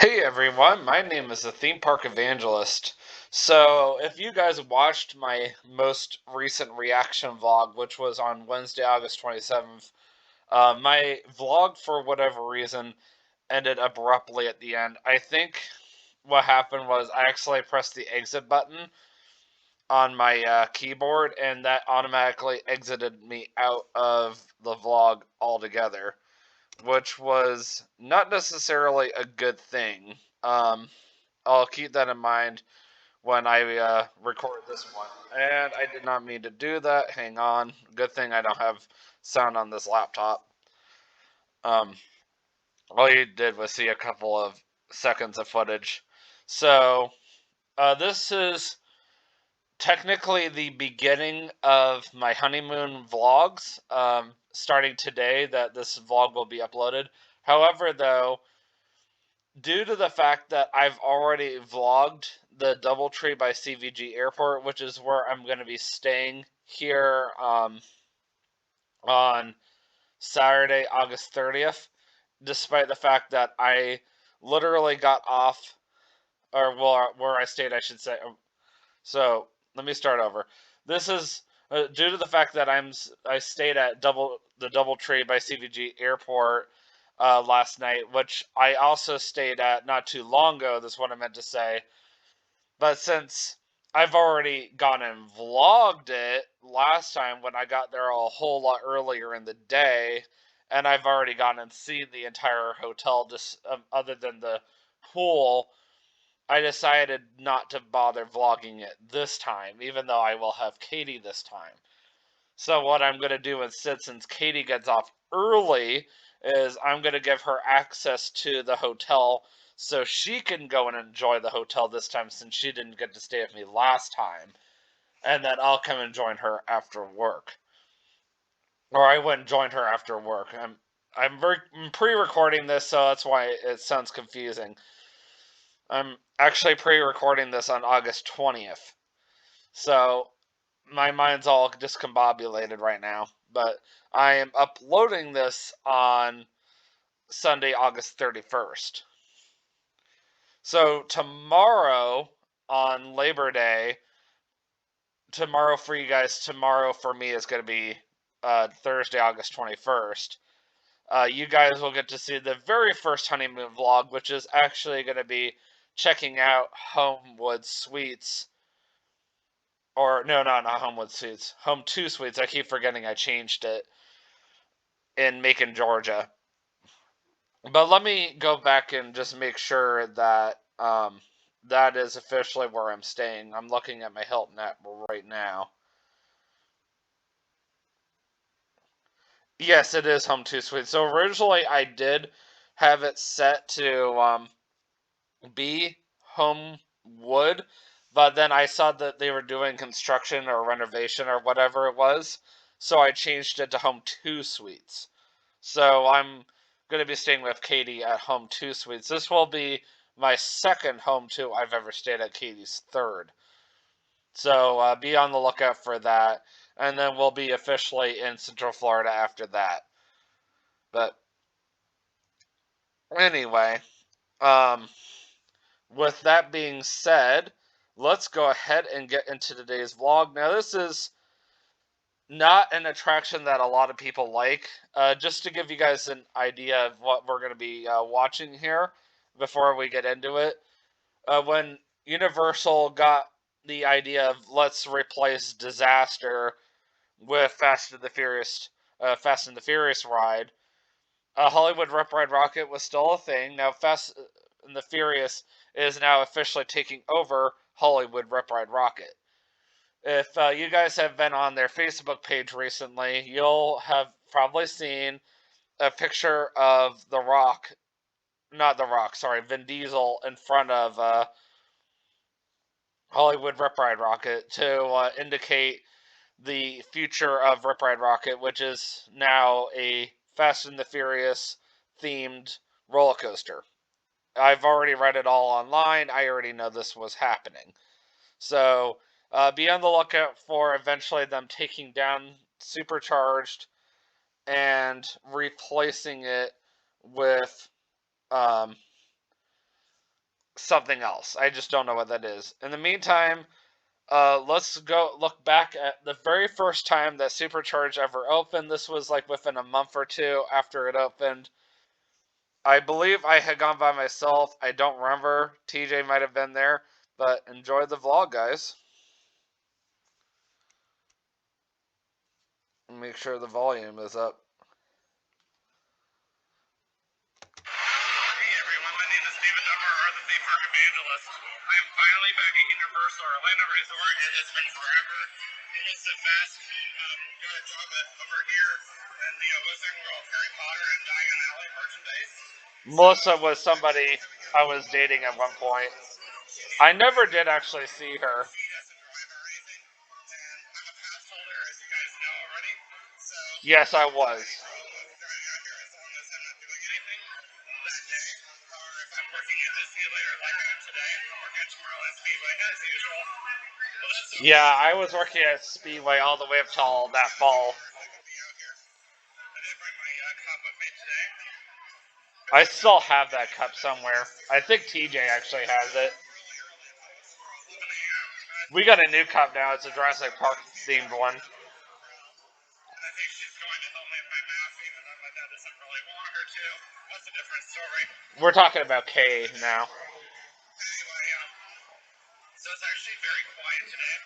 Hey everyone, my name is the Theme Park Evangelist. So, if you guys watched my most recent reaction vlog, which was on Wednesday, August 27th, my vlog, for whatever reason, ended abruptly at the end. I think what happened was I actually pressed the exit button on my keyboard, and that automatically exited me out of the vlog altogether, which was not necessarily a good thing. I'll keep that in mind when I record this one. And I did not mean to do that. Hang on. Good thing I don't have sound on this laptop. Um, all you did was see a couple of seconds of footage. So, this is technically the beginning of my honeymoon vlogs, starting today that this vlog will be uploaded. However, though, due to the fact that I've already vlogged the Doubletree by CVG Airport, which is where I'm going to be staying here on Saturday, August 30th, despite the fact that I literally got off, or well, where I stayed, I should say. So let me start over. This is due to the fact that I stayed at the Doubletree by CVG Airport last night, which I also stayed at not too long ago. That's what I meant to say. But since I've already gone and vlogged it last time when I got there a whole lot earlier in the day, and I've already gone and seen the entire hotel, just other than the pool, I decided not to bother vlogging it this time, even though I will have Katie this time. So what I'm going to do instead, since Katie gets off early, is I'm going to give her access to the hotel so she can go and enjoy the hotel this time, since she didn't get to stay with me last time. And then I'll come and join her after work. Or I wouldn't join her after work. I'm pre-recording this, so that's why it sounds confusing. I'm actually pre-recording this on August 20th. So my mind's all discombobulated right now, but I am uploading this on Sunday, August 31st. So tomorrow on Labor Day, tomorrow for you guys, tomorrow for me is going to be Thursday, August 21st. You guys will get to see the very first honeymoon vlog, which is actually going to be checking out Homewood Suites. Or, no, not Homewood Suites. Home 2 Suites. I keep forgetting I changed it. In Macon, Georgia. But let me go back and just make sure that that is officially where I'm staying. I'm looking at my Hilton app right now. Yes, it is Home 2 Suites. So originally I did have it set to be Homewood, but then I saw that they were doing construction or renovation or whatever it was, so I changed it to Home 2 Suites. So I'm going to be staying with Katie at Home 2 Suites. This will be my second Home 2 I've ever stayed at, Katie's third. So be on the lookout for that. And then we'll be officially in Central Florida after that. But anyway, um, with that being said, let's go ahead and get into today's vlog. Now, this is not an attraction that a lot of people like. Just to give you guys an idea of what we're going to be watching here before we get into it. When Universal got the idea of let's replace Disaster with Fast and the Furious ride, Hollywood Rip Ride Rockit was still a thing. Now Fast and the Furious is now officially taking over Hollywood Rip Ride Rockit. If you guys have been on their Facebook page recently, you'll have probably seen a picture of The Rock, not The Rock, sorry, Vin Diesel in front of Hollywood Rip Ride Rockit to indicate the future of Rip Ride Rockit, which is now a Fast and the Furious themed roller coaster. I've already read it all online. I already know this was happening. So be on the lookout for eventually them taking down Supercharged and replacing it with something else. I just don't know what that is. In the meantime, let's go look back at the very first time that Supercharged ever opened. This was like within a month or two after it opened. I believe I had gone by myself. I don't remember. TJ might have been there, but enjoy the vlog, guys. Make sure the volume is up. Hey everyone, my name is David Dunbar, the theme park evangelist. I am finally back at Universal Orlando Resort. It has been forever. Melissa Fask got a job over here in the Wizarding World Harry Potter and Diagon Alley merchandise. Melissa was somebody I was dating at one point. I never did actually see her. She doesn't drive or anything, and I'm a pass holder, as you guys know already. So Yes, I was. driving out here as long as I'm not doing anything that day, or if I'm working at Disney later like I am today, I'm working at Tomorrowland Speedway as usual. Well, that's okay. Yeah, I was working at Speedway all the way up till that fall. I could be out here. I did bring my cup with me today. I still have that cup somewhere. I think TJ actually has it. We got a new cup now. It's a Jurassic Park themed one. And I think she's going to help me with my math, even though my dad doesn't really want her to. That's a different story. We're talking about Kay now. Anyway, so it's actually very quiet today.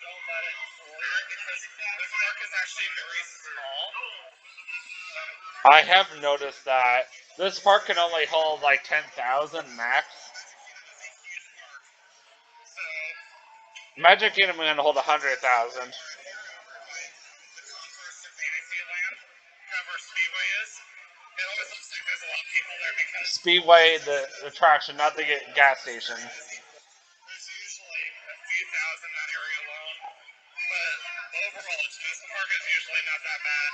Don't let it fool you because this park is actually very small. I have noticed that this park can only hold like 10,000 max. So Magic Kingdom is going to hold 100,000. Speedway is. It always looks like there's a lot of people there because Speedway, the attraction, not the gas station. there's usually a few thousand in that area alone. But overall, this park is usually not that bad.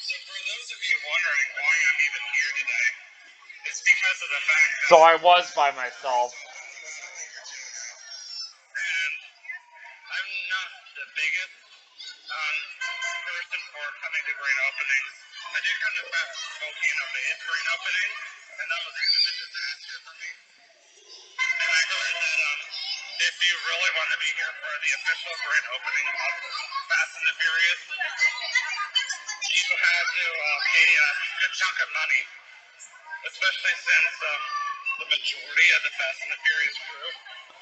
So for those of you wondering why I'm even here today, it's because of the fact that So I was by myself. and I'm not the biggest person for coming to grand openings. I did come to Volcano Bay's grand opening, and that was kind of a disaster for me. And I heard that if you really want to be here for the official grand opening of Fast and the Furious, you had to pay a good chunk of money, especially since the majority of the Fast and the Furious crew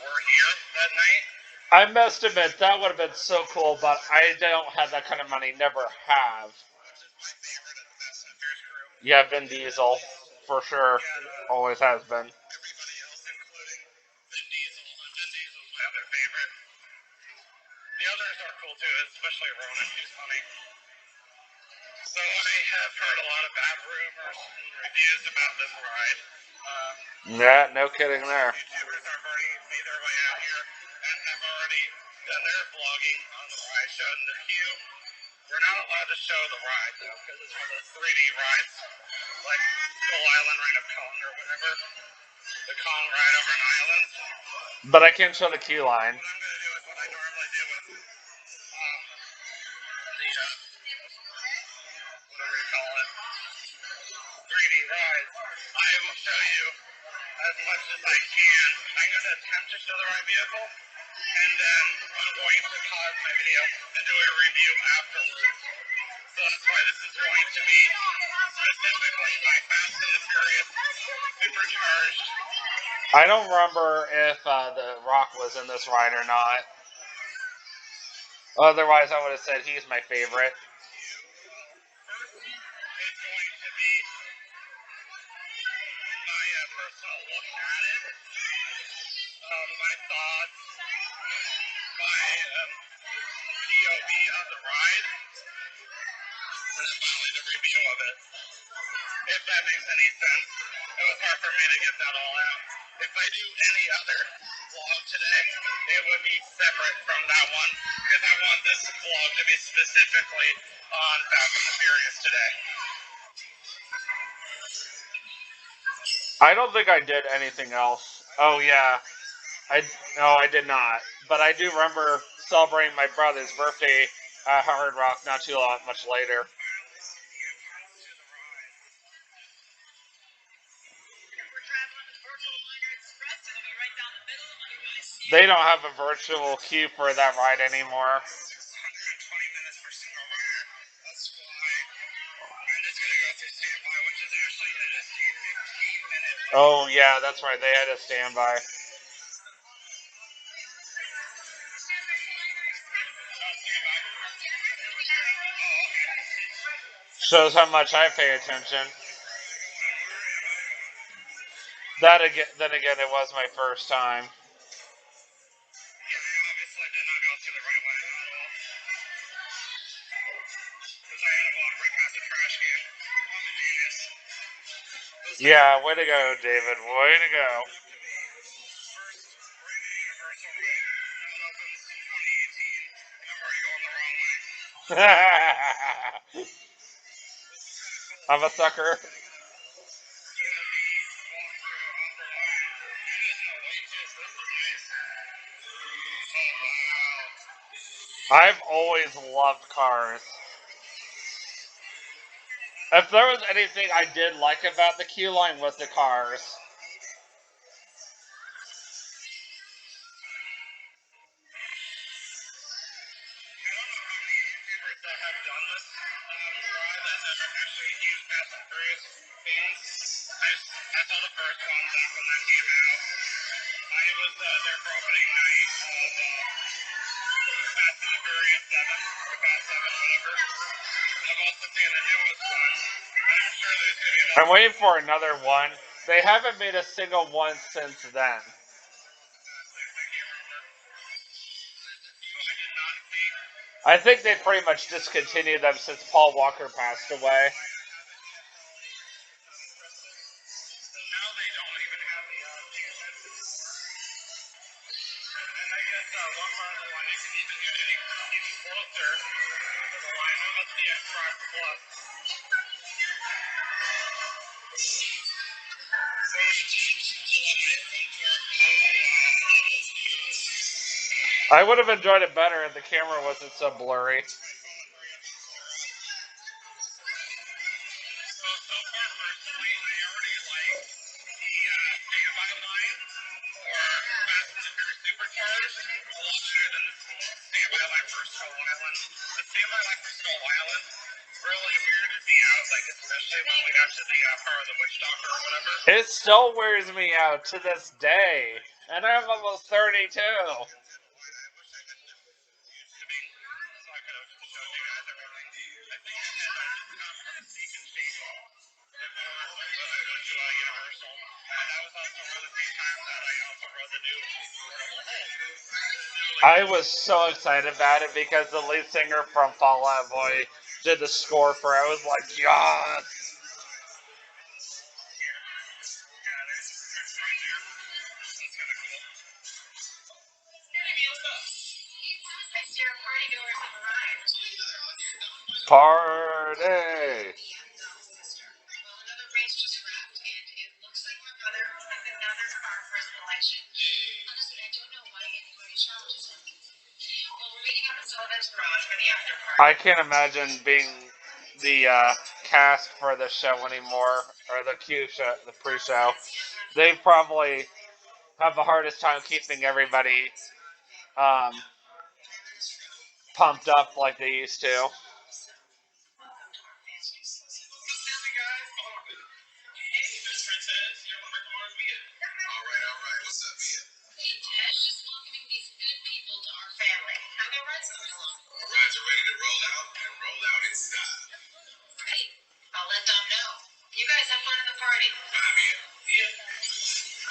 were here that night. I must admit, that would have been so cool, but I don't have that kind of money, never have. Which is my favorite of the Fast and the Furious crew. Yeah, Vin Diesel, for sure. Always has been. Everybody else, including Vin Diesel, and Vin Diesel's my other favorite. The others are cool too, especially Ronan, who's funny. So I have heard a lot of bad rumors and reviews about this ride. Yeah, no kidding there. YouTubers have already made their way out here and have already done their vlogging on the ride, showing the queue. We're not allowed to show the ride though, because it's one of those 3D rides, like Skull Island Reign of Kong or whatever. The Kong ride over an island. But I can show the queue line. What I'm going to do is what I normally do with the, whatever you call it, 3D rides. I will show you as much as I can. I'm going to attempt to show the right vehicle, and then I'm going to pause my video and do a review afterwards. So that's why this is going to be specifically my Fast and the Furious Supercharged. I don't remember if The Rock was in this ride or not. Otherwise, I would have said he's my favorite. It's going to be my personal look at it, my thoughts, my POV of the ride, and then finally the review of it. If that makes any sense. It was hard for me to get that all out. If I do any other vlog today, it would be separate from that one, because I want this vlog to be specifically on Fast and the Furious today. I don't think I did anything else. Oh yeah, I did not. But I do remember celebrating my brother's birthday at Hard Rock not too much later. They don't have a virtual queue for that ride anymore. 120 minutes for single rider. That's why I'm just gonna go through standby, which is actually just a 15-minute. Oh yeah, that's right. They had a standby. Shows how much I pay attention. That again, then again, it was my first time. Yeah, I obviously did not go through the right way at all. Because I had to walk right past the trash can. I'm a genius. Yeah, way to go, David. Way to go. First rated Universal ride that opens in 2018, and I'm already going the wrong way. I'm a sucker. I've always loved cars. If there was anything I did like about the queue line was the cars. That have done this ride that are actually huge Fast and Furious fans. I saw the first one back when that came out. I was there for opening night of Fast and the Furious 7, or Fast 7, whatever. I've also seen the newest one. I'm sure there's going to be I'm another. waiting for another one. They haven't made a single one since then. I think they pretty much discontinued them since Paul Walker passed away. Now they don't even have the and I guess one final one you can even get even closer to the line. That must be a Cross Plus. I would have enjoyed it better if the camera wasn't so blurry. So far, personally, I already like the standby line for Fast and the Furious Supercharged a lot better than the standby line for Skull Island. The standby line for Skull Island really weirded me out, like especially when we got to the part of the witch doctor or whatever. It still wears me out to this day. And I'm almost 32. I was so excited about it because the lead singer from Fall Out Boy did the score for it. I was like, yes! Party! I can't imagine being the cast for the show anymore, or the Q show, the pre-show. They probably have the hardest time keeping everybody um, pumped up like they used to. Rides are ready to roll out and roll out in style. Hey, I'll let them know. You guys have fun at the party. I'm in. Yeah.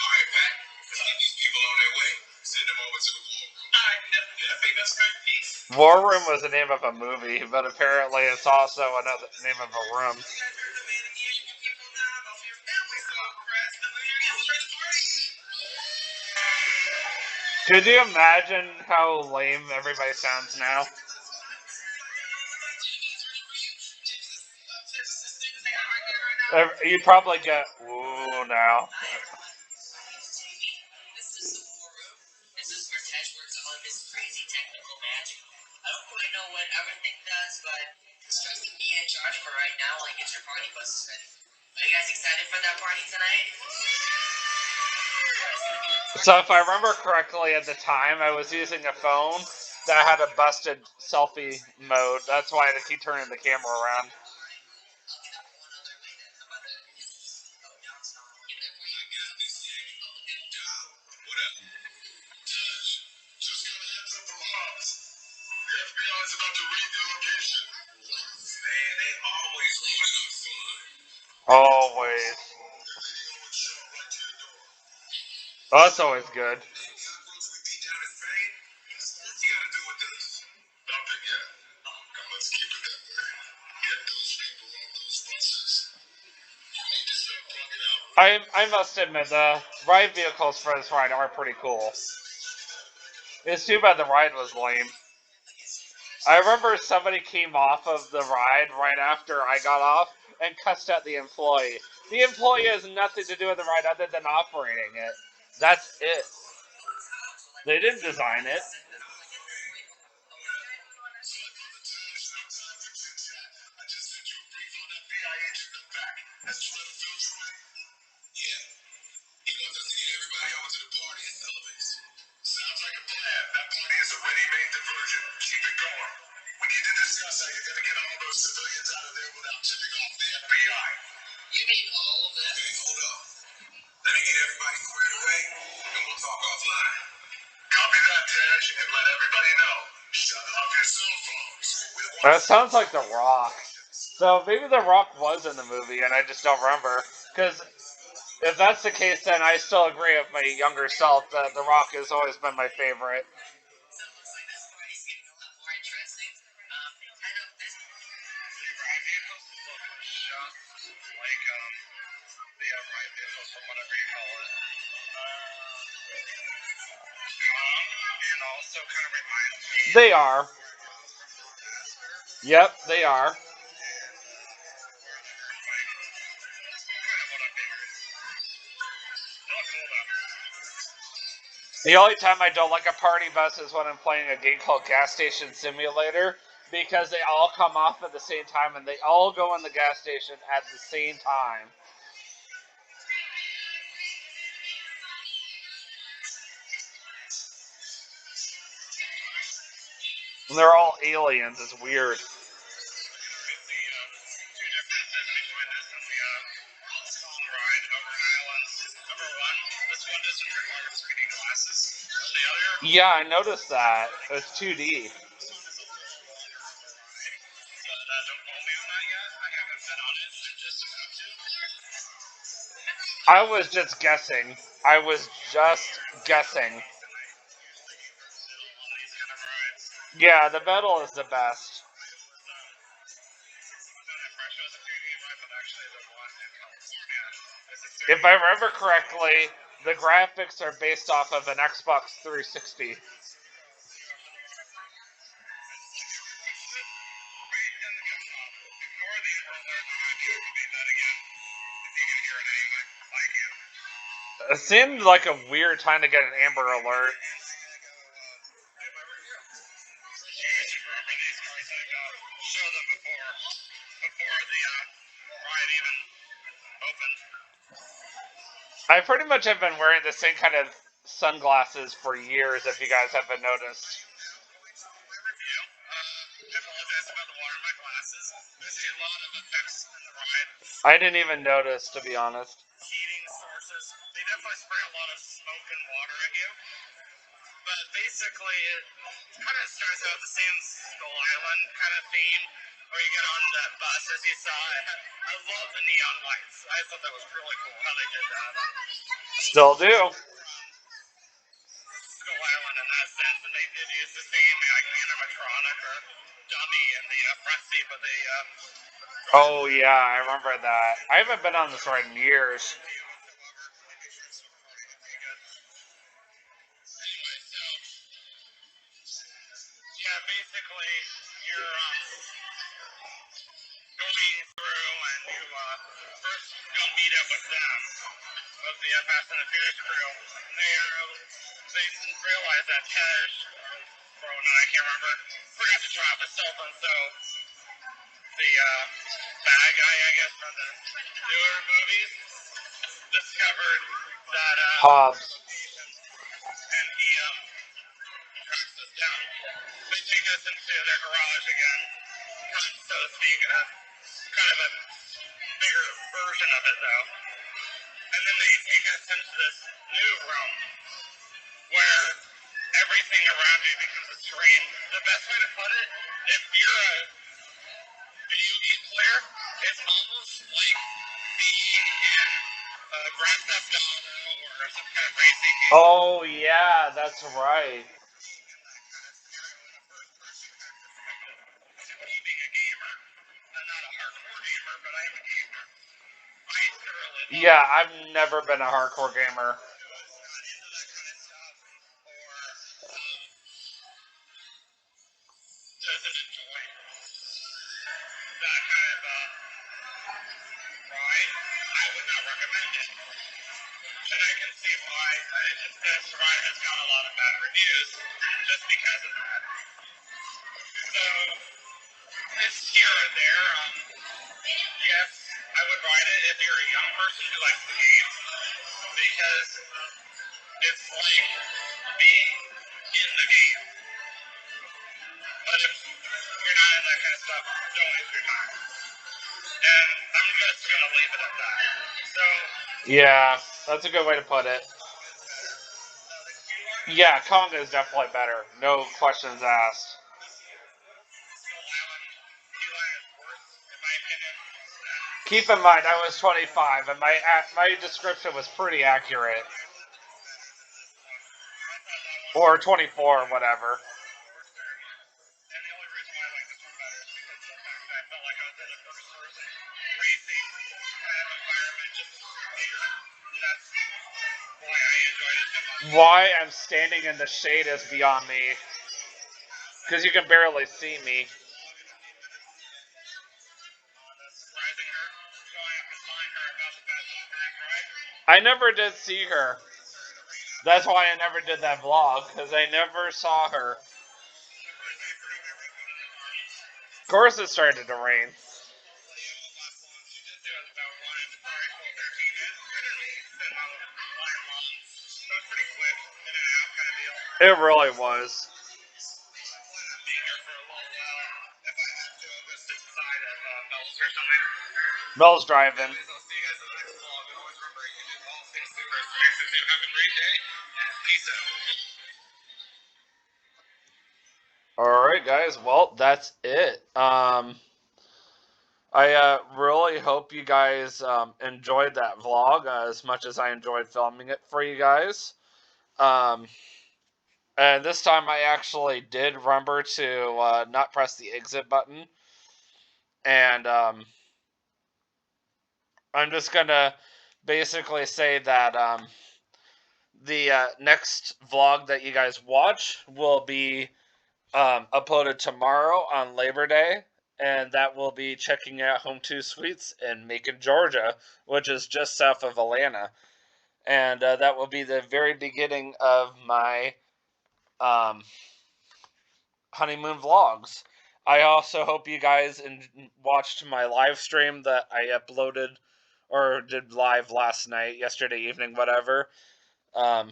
All right, Pat. Let's get these people on their way. Send them over to the war room. All right, yeah, I think that's great. Peace. War Room was the name of a movie, but apparently it's also another name of a room. Could you imagine how lame everybody sounds now? You probably get ooh now. Are you guys excited for that party tonight? So if I remember correctly, at the time I was using a phone that had a busted selfie mode. That's why I had to keep turning the camera around. Always. Oh, that's always good. I must admit, the ride vehicles for this ride are pretty cool. It's too bad the ride was lame. I remember somebody came off of the ride right after I got off and cussed at the employee. The employee has nothing to do with the ride other than operating it. That's it. They didn't design it. That sounds like The Rock. So maybe The Rock was in the movie and I just don't remember. Because if that's the case, then I still agree with my younger self that The Rock has always been my favorite. They are. Yep, they are. The only time I don't like a party bus is when I'm playing a game called Gas Station Simulator because they all come off at the same time and they all go in the gas station at the same time. And they're all aliens. It's weird. Yeah, I noticed that. It's 2D. I was just guessing. I was just guessing. Yeah, the metal is the best. If I remember correctly, the graphics are based off of an Xbox 360. It seemed like a weird time to get an Amber Alert. I pretty much have been wearing the same kind of sunglasses for years, if you guys haven't noticed. I didn't even notice, to be honest. Still do. Oh yeah, I remember that. I haven't been on this ride in years. discovered that Hobbs. and he tracks us down. They take us into their garage again, so to speak, kind of a bigger version of it though. And then they take us into this new room where everything around you becomes a screen. The best way to put it, if you're a video game player, it's almost like being in Grand Theft Auto or some kind of racing game. Oh yeah, that's right. Being a gamer, I'm not a hardcore gamer, but I am a gamer. I thoroughly love Yeah, I've never been a hardcore gamer. not into that kind of stuff or doesn't enjoy that kind of ride, I would not recommend it. And I can see why this ride has got a lot of bad reviews just because of that. So it's here or there. Yes, I would ride it if you're a young person who likes the games because it's like being in the game. But if you're not in that kind of stuff, don't waste your time. And I'm just gonna leave it at that. So Yeah, that's a good way to put it. Yeah, Konga is definitely better. No questions asked. Keep in mind, I was 25, and my description was pretty accurate. Or 24, whatever. And the only reason why I like this one better is because of the fact that I felt like I was in a first person racing kind of environment, just bigger. That's why I enjoyed it so much. Why I'm standing in the shade is beyond me. Because you can barely see me. Surprising her, going up and telling her about the Fast and Furious ride. I never did see her. That's why I never did that vlog, because I never saw her. Of course it started to rain. It really was. Mel's driving. Alright, guys. Well, that's it. I really hope you guys enjoyed that vlog as much as I enjoyed filming it for you guys. And this time I actually did remember to not press the exit button. And I'm just going to basically say that the next vlog that you guys watch will be uploaded tomorrow on Labor Day. And that will be checking out Home 2 Suites in Macon, Georgia, which is just south of Atlanta. And that will be the very beginning of my honeymoon vlogs. I also hope you guys watched my live stream that I uploaded or did live last night, yesterday evening, whatever. I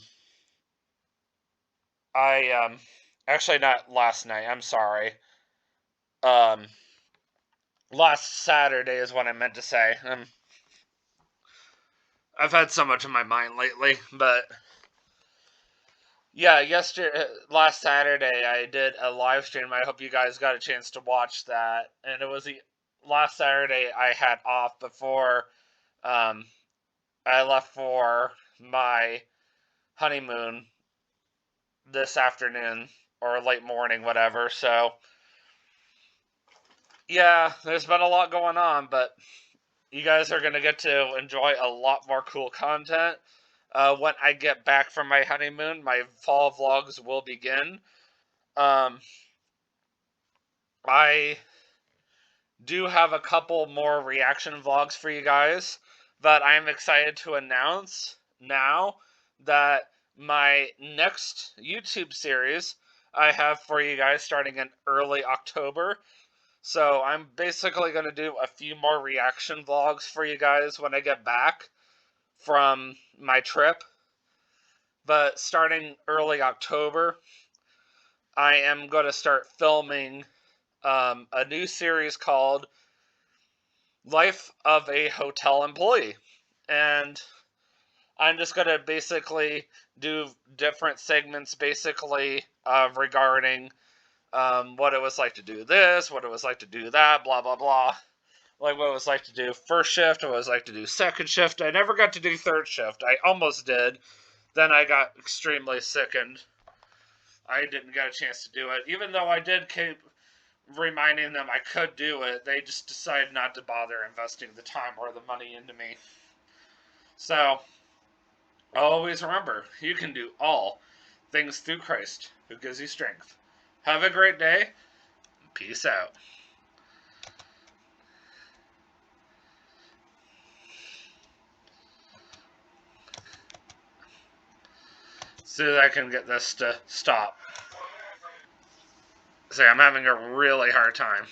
actually not last night. I'm sorry. Last Saturday is what I meant to say. I've had so much in my mind lately, but yeah, last Saturday, I did a live stream. I hope you guys got a chance to watch that. And it was the last Saturday I had off before I left for my honeymoon this afternoon or late morning, whatever. So, yeah, there's been a lot going on, but you guys are going to get to enjoy a lot more cool content. When I get back from my honeymoon, my fall vlogs will begin. I do have a couple more reaction vlogs for you guys, but I'm excited to announce now that my next YouTube series I have for you guys starting in early October. So I'm basically going to do a few more reaction vlogs for you guys when I get back from my trip. But starting early October, I am going to start filming a new series called Life of a Hotel Employee. And I'm just going to basically do different segments basically regarding what it was like to do this, what it was like to do that, blah, blah, blah. Like what it was like to do first shift, what it was like to do second shift. I never got to do third shift. I almost did. Then I got extremely sickened. I didn't get a chance to do it. Even though I did keep reminding them I could do it, they just decided not to bother investing the time or the money into me. So, always remember, you can do all things through Christ, who gives you strength. Have a great day. Peace out. See if I can get this to stop. See, I'm having a really hard time.